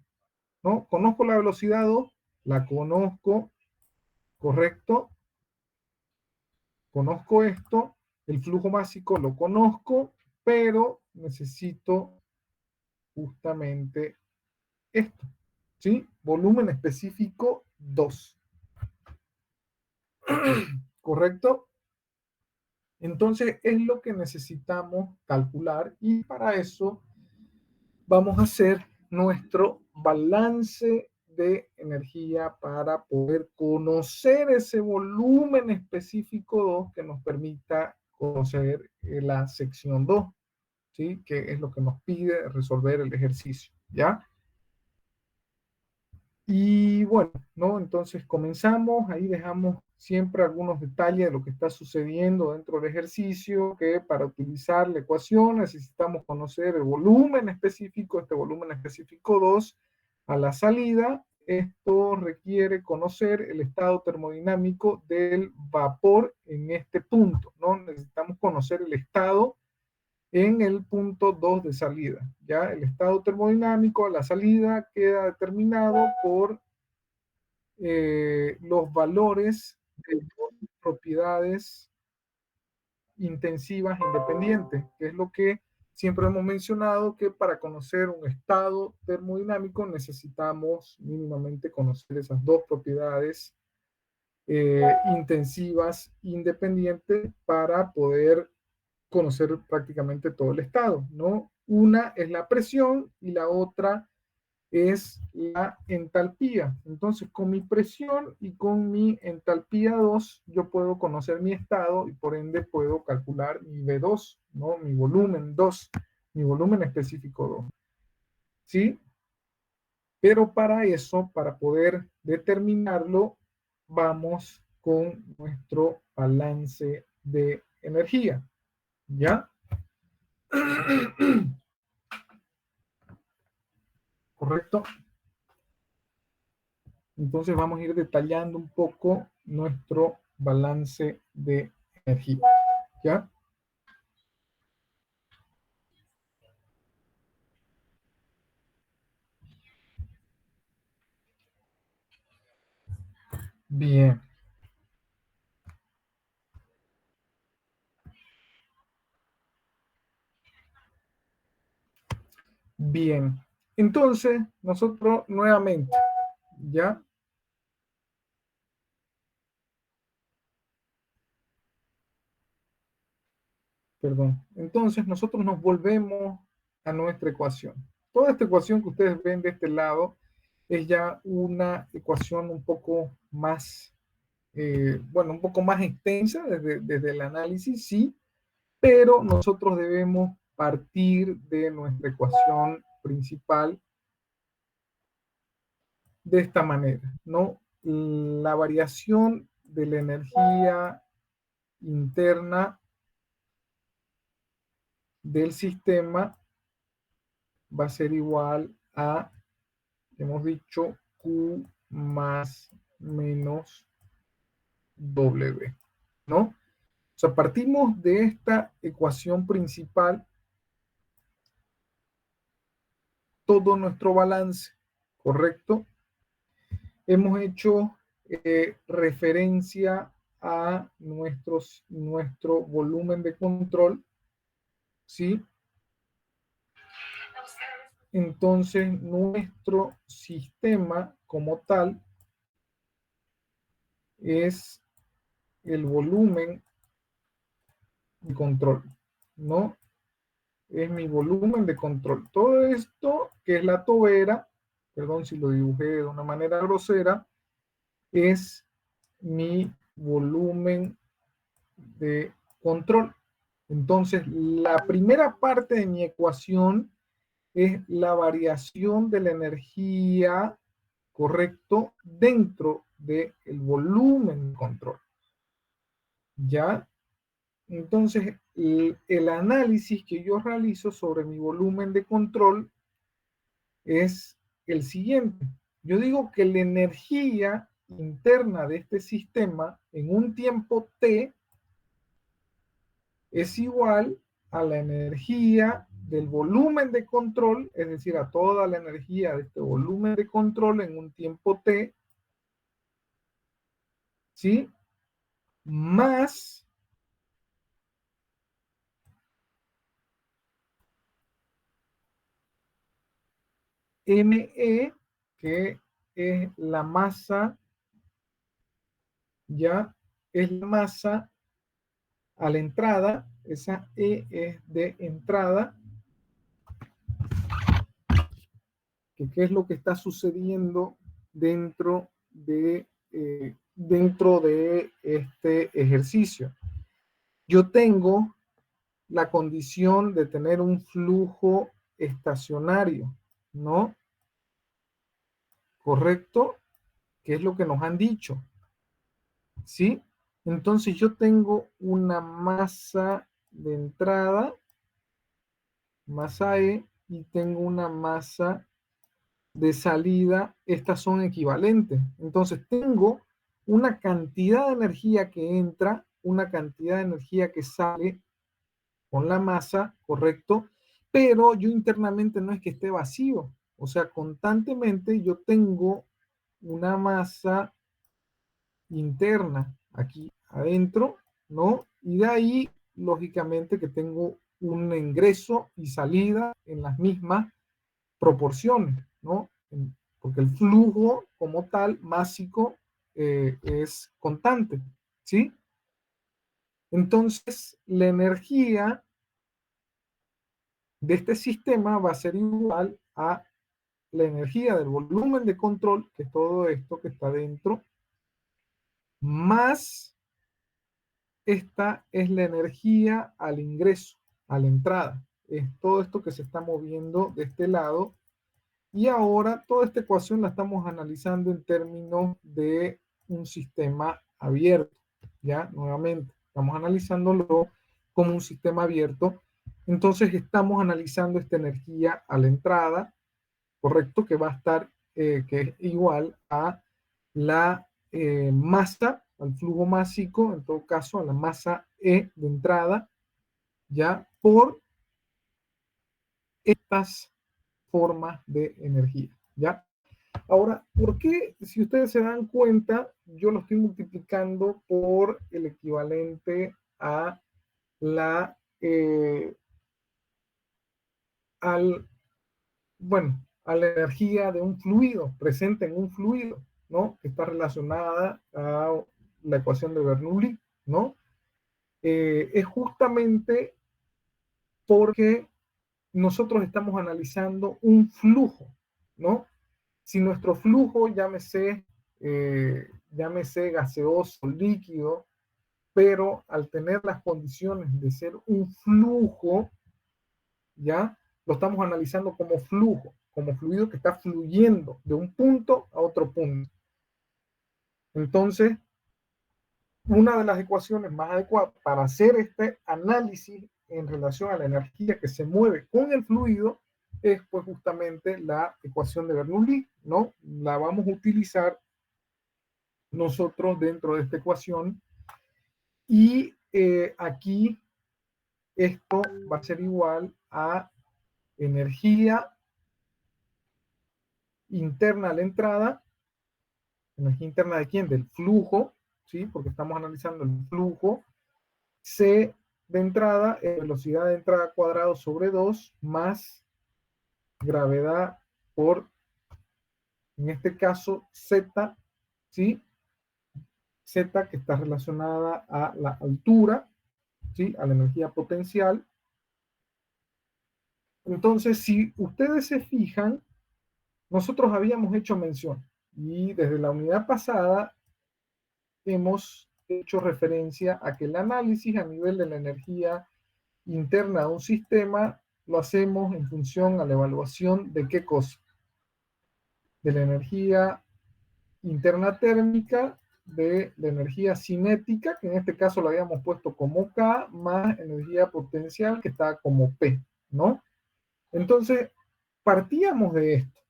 S1: ¿No? Conozco la velocidad 2, la conozco, correcto, conozco esto, el flujo másico lo conozco, pero necesito justamente esto, ¿sí? Volumen específico 2, ¿correcto? Entonces es lo que necesitamos calcular y para eso vamos a hacer nuestro balance de energía para poder conocer ese volumen específico 2 que nos permita conocer la sección 2, ¿sí? Que es lo que nos pide resolver el ejercicio, ¿ya? Y bueno, ¿no? Entonces comenzamos, ahí dejamos siempre algunos detalles de lo que está sucediendo dentro del ejercicio, que para utilizar la ecuación necesitamos conocer el volumen específico, este volumen específico 2 a la salida. Esto requiere conocer el estado termodinámico del vapor en este punto, ¿no? Necesitamos conocer el estado en el punto 2 de salida. Ya el estado termodinámico a la salida queda determinado por los valores de dos propiedades intensivas independientes, que es lo que siempre hemos mencionado, que para conocer un estado termodinámico necesitamos mínimamente conocer esas dos propiedades intensivas independientes para poder conocer prácticamente todo el estado, ¿no? Una es la presión y la otra es la entalpía. Entonces, con mi presión y con mi entalpía 2, yo puedo conocer mi estado y por ende puedo calcular mi V2, ¿no? Mi volumen 2, mi volumen específico 2. ¿Sí? Pero para eso, para poder determinarlo, vamos con nuestro balance de energía. ¿Ya? ¿Correcto? Entonces vamos a ir detallando un poco nuestro balance de energía. ¿Ya? Bien, bien. Entonces, nosotros nuevamente, ¿ya? Perdón. Entonces, nosotros nos volvemos a nuestra ecuación. Toda esta ecuación que ustedes ven de este lado es ya una ecuación un poco más, bueno, un poco más extensa desde el análisis, sí, pero nosotros debemos partir de nuestra ecuación principal de esta manera, ¿no? La variación de la energía interna del sistema va a ser igual a, hemos dicho, Q más menos W, ¿no? O sea, partimos de esta ecuación principal, todo nuestro balance, ¿correcto? Hemos hecho referencia a nuestro volumen de control, ¿sí? Entonces, nuestro sistema como tal es el volumen de control, ¿no? Es mi volumen de control. Todo esto, que es la tobera, perdón si lo dibujé de una manera grosera, es mi volumen de control. Entonces, la primera parte de mi ecuación es la variación de la energía, correcto, dentro del volumen de control. ¿Ya? Entonces, el análisis que yo realizo sobre mi volumen de control es el siguiente. Yo digo que la energía interna de este sistema en un tiempo t es igual a la energía del volumen de control, es decir, a toda la energía de este volumen de control en un tiempo t, ¿sí? Más ME, que es la masa, ya es la masa a la entrada, esa E es de entrada, que qué es lo que está sucediendo dentro de este ejercicio. Yo tengo la condición de tener un flujo estacionario, ¿no? ¿Correcto? ¿Qué es lo que nos han dicho? ¿Sí? Entonces yo tengo una masa de entrada, masa E, y tengo una masa de salida, estas son equivalentes. Entonces tengo una cantidad de energía que entra, una cantidad de energía que sale con la masa, ¿correcto? Pero yo internamente no es que esté vacío. O sea, constantemente yo tengo una masa interna aquí adentro, ¿no? Y de ahí, lógicamente, que tengo un ingreso y salida en las mismas proporciones, ¿no? Porque el flujo como tal, másico, es constante, ¿sí? Entonces, la energía de este sistema va a ser igual a la energía del volumen de control, que es todo esto que está dentro, más esta es la energía al ingreso, a la entrada. Es todo esto que se está moviendo de este lado Y ahora toda esta ecuación la estamos analizando en términos de un sistema abierto. Ya, nuevamente, estamos analizándolo como un sistema abierto. Entonces estamos analizando esta energía a la entrada, correcto, que va a estar, que es igual a la masa, al flujo másico, en todo caso, a la masa E de entrada, ya por estas formas de energía, ¿ya? Ahora, ¿por qué? Si ustedes se dan cuenta, yo lo estoy multiplicando por el equivalente a la, al, bueno, a la energía de un fluido, presente en un fluido, ¿no? Que está relacionada a la ecuación de Bernoulli, ¿no? Es justamente porque nosotros estamos analizando un flujo, ¿no? Si nuestro flujo, llámese gaseoso, líquido, pero al tener las condiciones de ser un flujo, ¿ya? Lo estamos analizando como fluido que está fluyendo de un punto a otro punto. Entonces, una de las ecuaciones más adecuadas para hacer este análisis en relación a la energía que se mueve con el fluido es pues justamente la ecuación de Bernoulli, ¿no? La vamos a utilizar nosotros dentro de esta ecuación y aquí esto va a ser igual a energía interna a la entrada. ¿Energía interna de quién? Del flujo, ¿sí? Porque estamos analizando el flujo. C de entrada, velocidad de entrada cuadrado sobre 2 más gravedad por, en este caso, Z, ¿sí? Z que está relacionada a la altura, ¿sí? A la energía potencial. Entonces, si ustedes se fijan, nosotros habíamos hecho mención y desde la unidad pasada hemos hecho referencia a que el análisis a nivel de la energía interna de un sistema lo hacemos en función a la evaluación de qué cosa, de la energía interna térmica, de la energía cinética, que en este caso lo habíamos puesto como K, más energía potencial que está como P, ¿no? Entonces, partíamos de esto.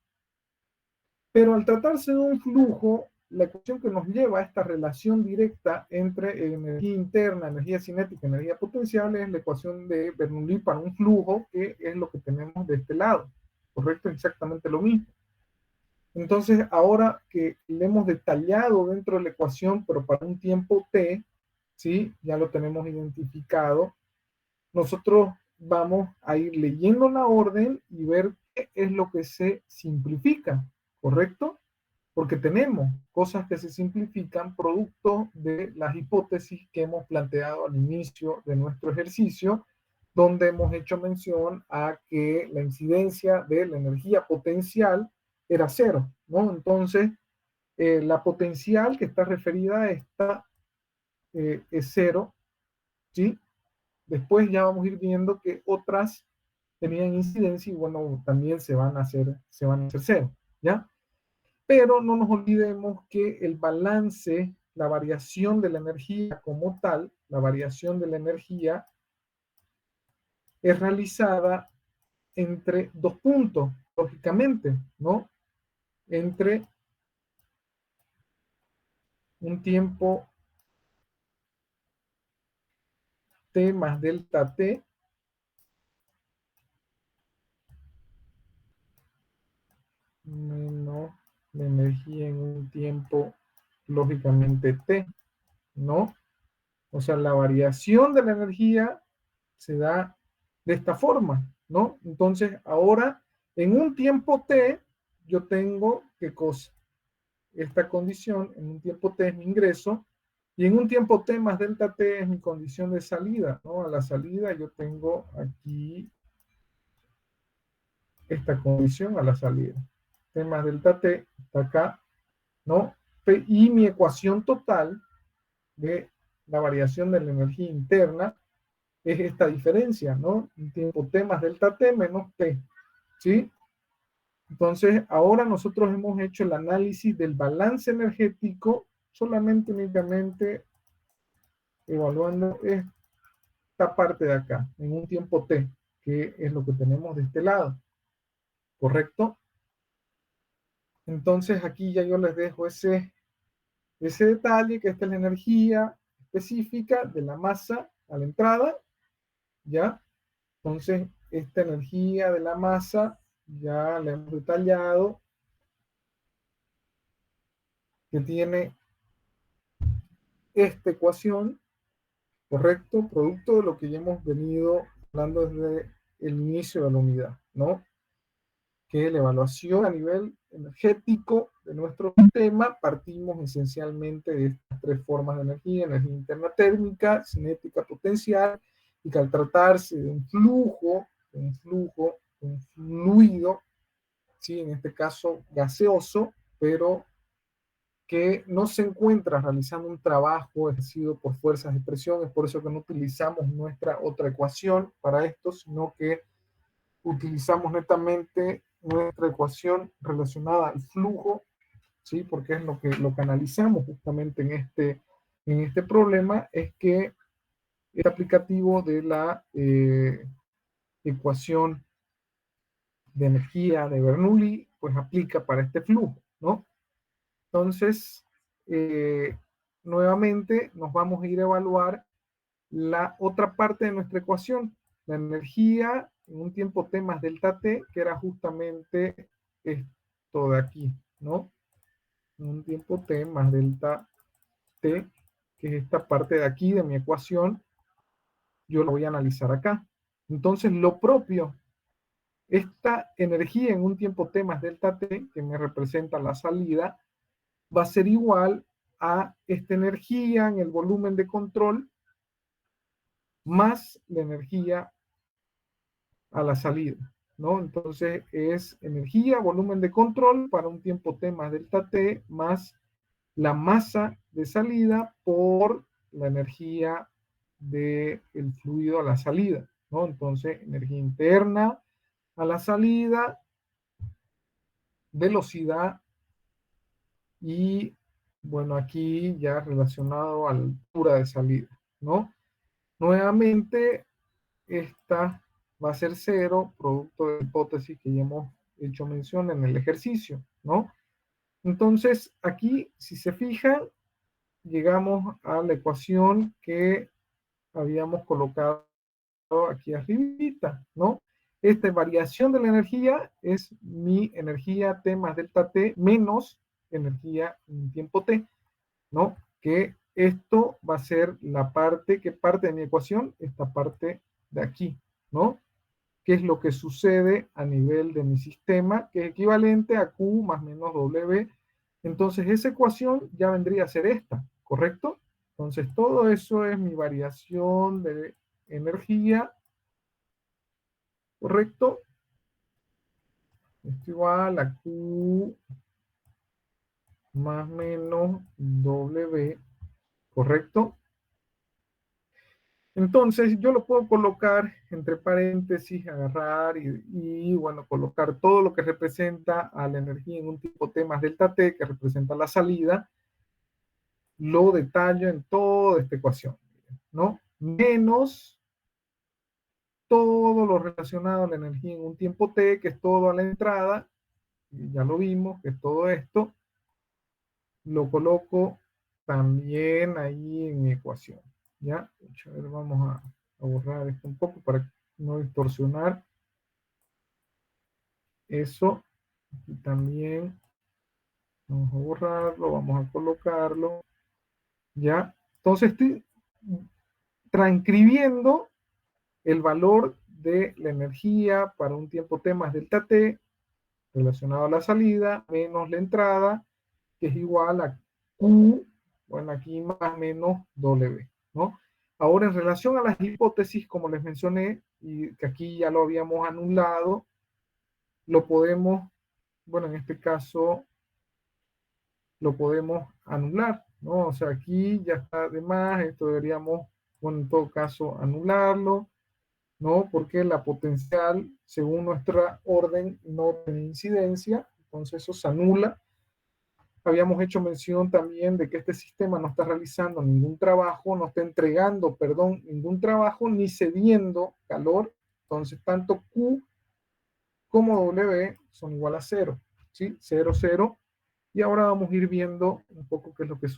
S1: Pero al tratarse de un flujo, la ecuación que nos lleva a esta relación directa entre energía interna, energía cinética, energía potencial es la ecuación de Bernoulli para un flujo, que es lo que tenemos de este lado. ¿Correcto? Exactamente lo mismo. Entonces, ahora que le hemos detallado dentro de la ecuación, pero para un tiempo t, ¿sí? Ya lo tenemos identificado, nosotros vamos a ir leyendo la orden y ver qué es lo que se simplifica, ¿correcto? Porque tenemos cosas que se simplifican producto de las hipótesis que hemos planteado al inicio de nuestro ejercicio, donde hemos hecho mención a que la incidencia de la energía potencial era cero, ¿no? Entonces, la potencial que está referida a esta es cero, ¿sí? Después ya vamos a ir viendo que otras tenían incidencia y bueno, también se van a hacer cero, ¿ya? Pero no nos olvidemos que el balance, la variación de la energía como tal, la variación de la energía es realizada entre dos puntos, lógicamente, ¿no? Entre un tiempo t más delta t menos la energía en un tiempo, lógicamente t, ¿no? O sea, la variación de la energía se da de esta forma, ¿no? Entonces, ahora, en un tiempo t, yo tengo, ¿qué cosa? Esta condición, en un tiempo t es mi ingreso, y en un tiempo t más delta t es mi condición de salida, ¿no? A la salida yo tengo aquí esta condición a la salida. T más delta t está acá, ¿no? Y mi ecuación total de la variación de la energía interna es esta diferencia, ¿no? Un tiempo t más delta t menos t, ¿sí? Entonces, ahora nosotros hemos hecho el análisis del balance energético solamente únicamente evaluando esta parte de acá, en un tiempo T, que es lo que tenemos de este lado, ¿correcto? Entonces, aquí ya yo les dejo ese detalle, que esta es la energía específica de la masa a la entrada, ¿ya? Entonces, esta energía de la masa ya la hemos detallado, que tiene esta ecuación, ¿correcto? Producto de lo que ya hemos venido hablando desde el inicio de la unidad, ¿no? Que la evaluación a nivel energético de nuestro sistema, partimos esencialmente de estas tres formas de energía: energía interna térmica, cinética potencial, y que al tratarse de un fluido, ¿sí? En este caso gaseoso, pero que no se encuentra realizando un trabajo ejercido por fuerzas de presión. Es por eso que no utilizamos nuestra otra ecuación para esto, sino que utilizamos netamente nuestra ecuación relacionada al flujo, ¿sí? Porque es lo que analizamos justamente en este problema, es que el aplicativo de la ecuación de energía de Bernoulli, pues aplica para este flujo, ¿no? Entonces, eh, nuevamente nos vamos a ir a evaluar la otra parte de nuestra ecuación, la energía en un tiempo t más delta t, que era justamente esto de aquí, ¿no? En un tiempo t más delta t, que es esta parte de aquí de mi ecuación, yo lo voy a analizar acá. Entonces, lo propio, esta energía en un tiempo t más delta t, que me representa la salida, va a ser igual a esta energía en el volumen de control más la energía a la salida, ¿no? Entonces es energía, volumen de control para un tiempo t más delta t, más la masa de salida por la energía del fluido a la salida, ¿no? Entonces, energía interna a la salida, velocidad y, bueno, aquí ya relacionado a la altura de salida, ¿no? Nuevamente, esta va a ser cero, producto de la hipótesis que ya hemos hecho mención en el ejercicio, ¿no? Entonces, aquí, si se fijan, llegamos a la ecuación que habíamos colocado aquí arribita, ¿no? Esta variación de la energía es mi energía T más delta T menos energía en tiempo T, ¿no? Que esto va a ser la parte, ¿qué parte de mi ecuación? Esta parte de aquí, ¿no? ¿Qué es lo que sucede a nivel de mi sistema? Que es equivalente a Q más menos W. Entonces, esa ecuación ya vendría a ser esta, ¿correcto? Entonces, todo eso es mi variación de energía, ¿correcto? Esto igual a Q más menos W, ¿correcto? Entonces yo lo puedo colocar entre paréntesis, agarrar bueno, colocar todo lo que representa a la energía en un tipo T más delta T, que representa la salida, lo detallo en toda esta ecuación, ¿no? Menos todo lo relacionado a la energía en un tiempo T, que es todo a la entrada, y ya lo vimos, que todo esto lo coloco también ahí en mi ecuación, ¿ya? A ver, vamos a borrar esto un poco para no distorsionar eso. Aquí también vamos a borrarlo, vamos a colocarlo, ¿ya? Entonces estoy transcribiendo el valor de la energía para un tiempo t más delta t relacionado a la salida menos la entrada, que es igual a Q, bueno, aquí más menos W, ¿no? Ahora, en relación a las hipótesis, como les mencioné, y que aquí ya lo habíamos anulado, lo podemos, bueno, en este caso, lo podemos anular, ¿no? O sea, aquí ya está de más, esto deberíamos, bueno, en todo caso, anularlo. ¿no? Porque la potencial, según nuestra orden, no tiene incidencia, entonces eso se anula. Habíamos hecho mención también de que este sistema no está realizando ningún trabajo, no está entregando, perdón, ningún trabajo ni cediendo calor. Entonces, tanto Q como W son igual a cero, ¿sí? Cero, cero. Y ahora vamos a ir viendo un poco qué es lo que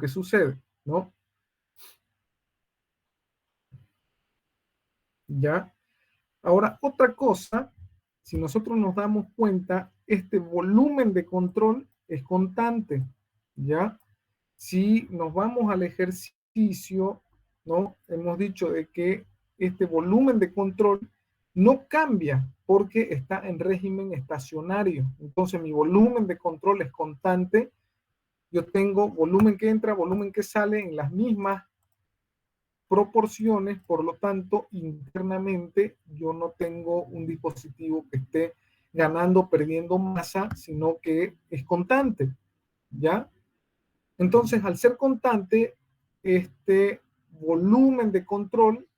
S1: sucede, ¿no? Ya. Ahora, otra cosa, si nosotros nos damos cuenta, este volumen de control es constante, ¿ya? Si nos vamos al ejercicio, ¿no? Hemos dicho de que este volumen de control no cambia porque está en régimen estacionario. Entonces mi volumen de control es constante. Yo tengo volumen que entra, volumen que sale en las mismas proporciones, por lo tanto, internamente yo no tengo un dispositivo que esté ganando, perdiendo masa, sino que es constante, ¿ya? Entonces, al ser constante, este volumen de control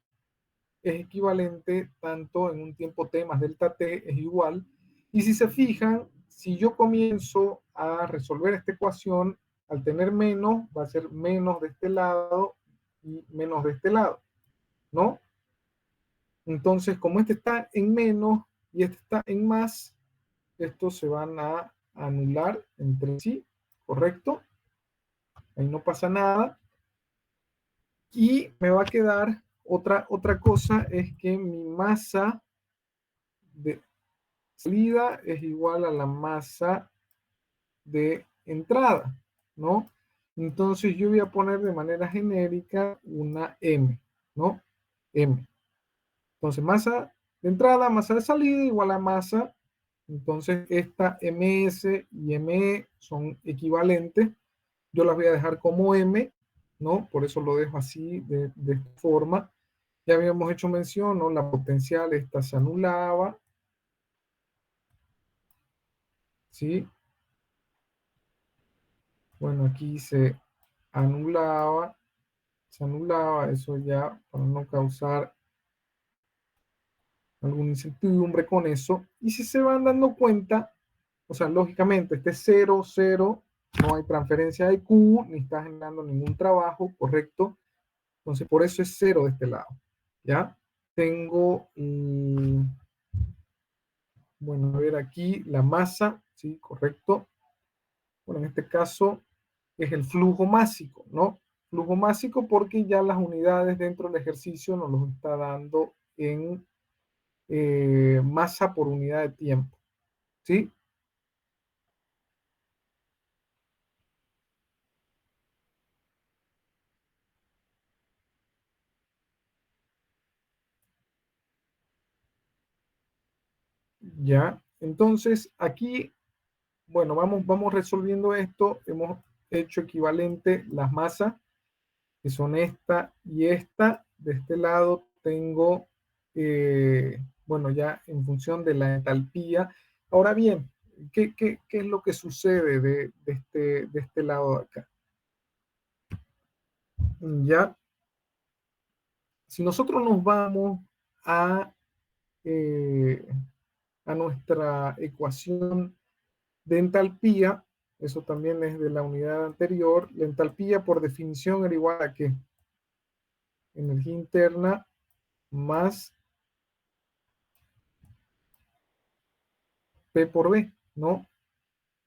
S1: es equivalente tanto en un tiempo t más delta t es igual. Y si se fijan, si yo comienzo a resolver esta ecuación, al tener menos, va a ser menos de este lado y menos de este lado, ¿no? Entonces, como este está en menos y este está en más, estos se van a anular entre sí, ¿correcto? Ahí no pasa nada. Y me va a quedar otra cosa, es que mi masa de salida es igual a la masa de entrada, ¿no? Entonces yo voy a poner de manera genérica una M, ¿no? M. Entonces masa de entrada, masa de salida igual a masa. Entonces esta MS y ME son equivalentes. Yo las voy a dejar como M, ¿no? Por eso lo dejo así, de esta forma. Ya habíamos hecho mención, ¿no? La potencial esta se anulaba, ¿sí? Bueno, aquí se anulaba, eso ya para no causar alguna incertidumbre con eso. Y si se van dando cuenta, o sea, lógicamente, este 0, 0, no hay transferencia de Q, ni está generando ningún trabajo, ¿correcto? Entonces, por eso es 0 de este lado, ¿ya? Tengo, bueno, a ver aquí, la masa, ¿sí? Correcto. Bueno, en este caso es el flujo másico, ¿no? Flujo másico porque ya las unidades dentro del ejercicio nos los está dando en masa por unidad de tiempo, ¿sí? Ya, entonces aquí, bueno, vamos resolviendo esto. Hemos hecho equivalente las masas, que son esta y esta. De este lado tengo, bueno, ya en función de la entalpía. Ahora bien, ¿qué es lo que sucede de este lado de acá? Ya, si nosotros nos vamos a, eh, a nuestra ecuación de entalpía, eso también es de la unidad anterior, la entalpía por definición era igual a ¿qué? Energía interna más P por B, ¿no?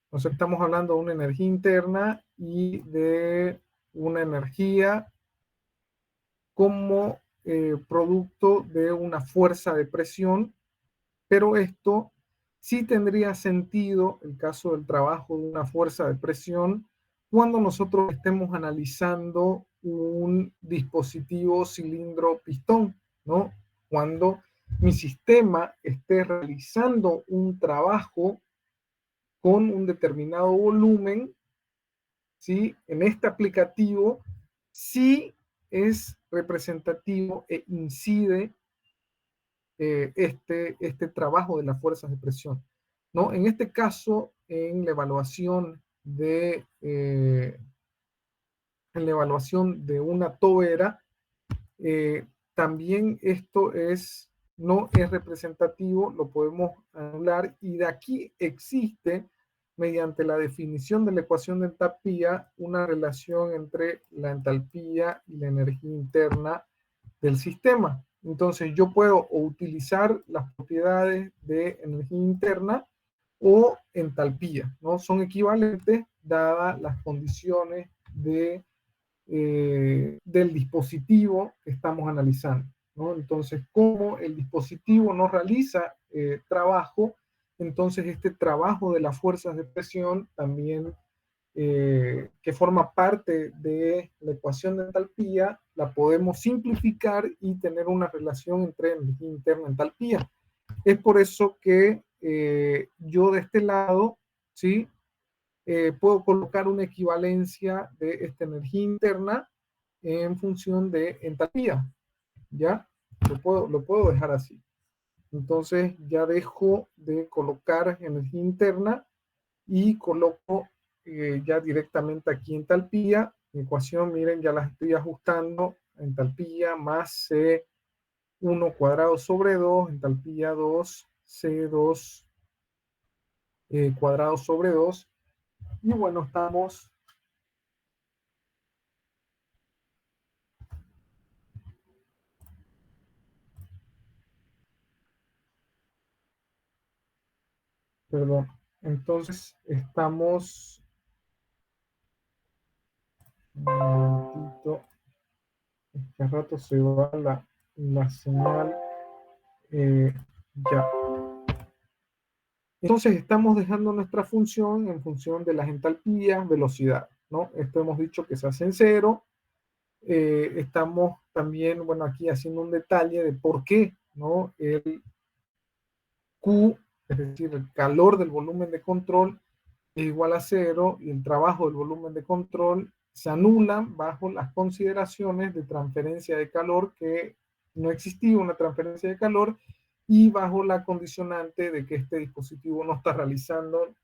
S1: Entonces estamos hablando de una energía interna y de una energía como producto de una fuerza de presión, pero esto sí tendría sentido el caso del trabajo de una fuerza de presión cuando nosotros estemos analizando un dispositivo cilindro-pistón, ¿no? Cuando mi sistema esté realizando un trabajo con un determinado volumen, ¿sí? En este aplicativo sí es representativo e incide este trabajo de las fuerzas de presión, ¿no? En este caso, en la evaluación de una tobera, también esto no es representativo, lo podemos anular y de aquí existe, mediante la definición de la ecuación de entalpía, una relación entre la entalpía y la energía interna del sistema. Entonces yo puedo utilizar las propiedades de energía interna o entalpía, ¿no? Son equivalentes dadas las condiciones del dispositivo que estamos analizando, ¿no? Entonces, como el dispositivo no realiza trabajo, entonces este trabajo de las fuerzas de presión también, que forma parte de la ecuación de entalpía, la podemos simplificar y tener una relación entre energía interna y entalpía. Es por eso que yo de este lado, ¿sí? Puedo colocar una equivalencia de esta energía interna en función de entalpía, ¿ya? Lo puedo dejar así. Entonces ya dejo de colocar energía interna y coloco ya directamente aquí entalpía. Mi ecuación, miren, ya la estoy ajustando. Entalpía más C1 cuadrado sobre 2, entalpía 2, C2 cuadrado sobre 2. Y bueno, estamos. Perdón. Entonces estamos. Un momentito. Este rato se va la señal. eh, ya. Entonces estamos dejando nuestra función en función de las entalpías, velocidad, ¿no? Esto hemos dicho que se hace en cero. Estamos también, bueno, aquí haciendo un detalle de por qué, ¿no? El Q, es decir, el calor del volumen de control, es igual a cero y el trabajo del volumen de control se anulan bajo las consideraciones de transferencia de calor, que no existía una transferencia de calor, y bajo la condicionante de que este dispositivo no está realizando,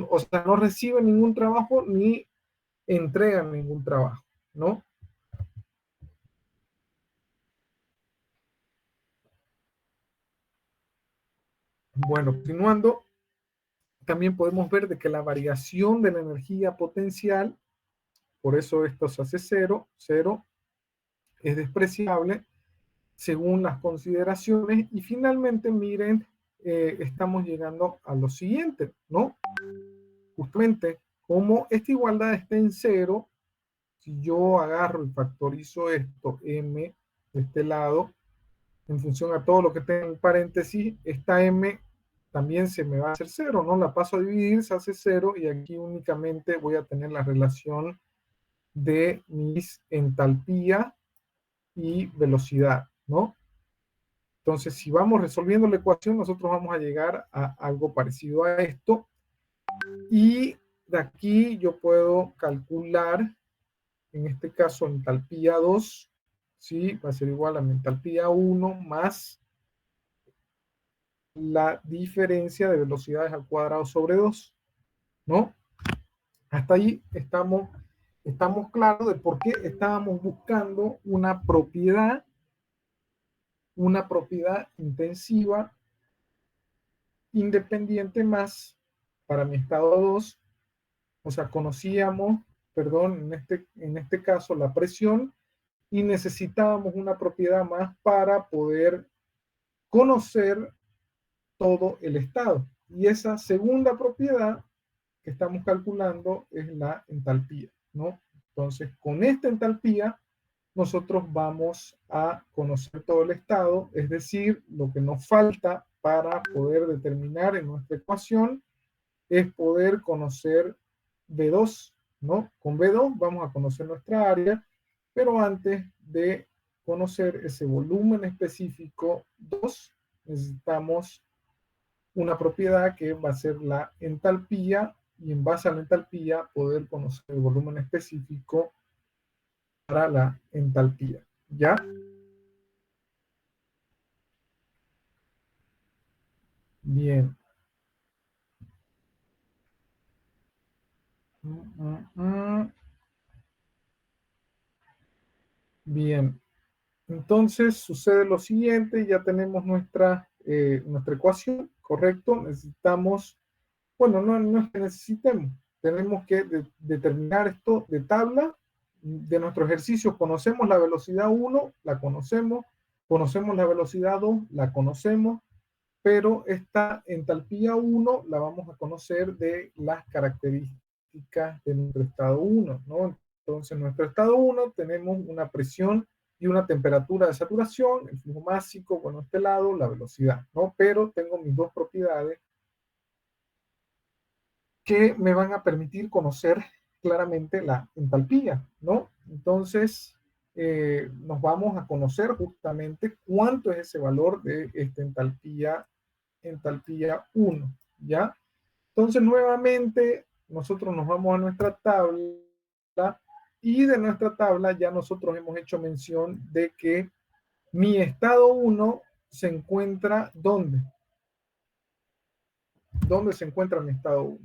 S1: o sea, no recibe ningún trabajo ni entrega ningún trabajo, ¿no? Bueno, continuando, también podemos ver de que la variación de la energía potencial, por eso esto se hace cero, cero, es despreciable según las consideraciones. Y finalmente, miren, estamos llegando a lo siguiente, ¿no? Justamente, como esta igualdad está en cero, si yo agarro y factorizo esto, m, de este lado, en función a todo lo que tenga en paréntesis, esta m también se me va a hacer cero, ¿no? La paso a dividir, se hace cero, y aquí únicamente voy a tener la relación de mis entalpía y velocidad, ¿no? Entonces, si vamos resolviendo la ecuación, nosotros vamos a llegar a algo parecido a esto. Y de aquí yo puedo calcular, en este caso, entalpía 2, ¿sí? Va a ser igual a mi entalpía 1 más la diferencia de velocidades al cuadrado sobre 2, ¿no? Hasta ahí estamos claros de por qué estábamos buscando una propiedad intensiva independiente más para mi estado 2. O sea, conocíamos, perdón, en este caso la presión, y necesitábamos una propiedad más para poder conocer todo el estado. Y esa segunda propiedad que estamos calculando es la entalpía, ¿no? Entonces, con esta entalpía, nosotros vamos a conocer todo el estado, es decir, lo que nos falta para poder determinar en nuestra ecuación es poder conocer B2, ¿no? Con B2 vamos a conocer nuestra área, pero antes de conocer ese volumen específico 2, necesitamos una propiedad que va a ser la entalpía, y en base a la entalpía poder conocer el volumen específico para la entalpía. ¿Ya? Bien. Mm, mm, mm. Bien. Entonces sucede lo siguiente, ya tenemos nuestra ecuación, ¿correcto? Necesitamos, bueno, no es que necesitemos, tenemos que determinar esto de tabla de nuestro ejercicio. Conocemos la velocidad 1, la conocemos la velocidad 2, la conocemos, pero esta entalpía 1 la vamos a conocer de las características de nuestro estado 1, ¿no? Entonces, en nuestro estado 1 tenemos una presión y una temperatura de saturación, el flujo másico, bueno, este lado, la velocidad, ¿no? Pero tengo mis dos propiedades que me van a permitir conocer claramente la entalpía, ¿no? Entonces, nos vamos a conocer justamente cuánto es ese valor de esta entalpía 1, ¿ya? Entonces, nuevamente, nosotros nos vamos a nuestra tabla y de nuestra tabla ya nosotros hemos hecho mención de que mi estado 1 se encuentra ¿dónde? ¿Dónde se encuentra mi estado 1?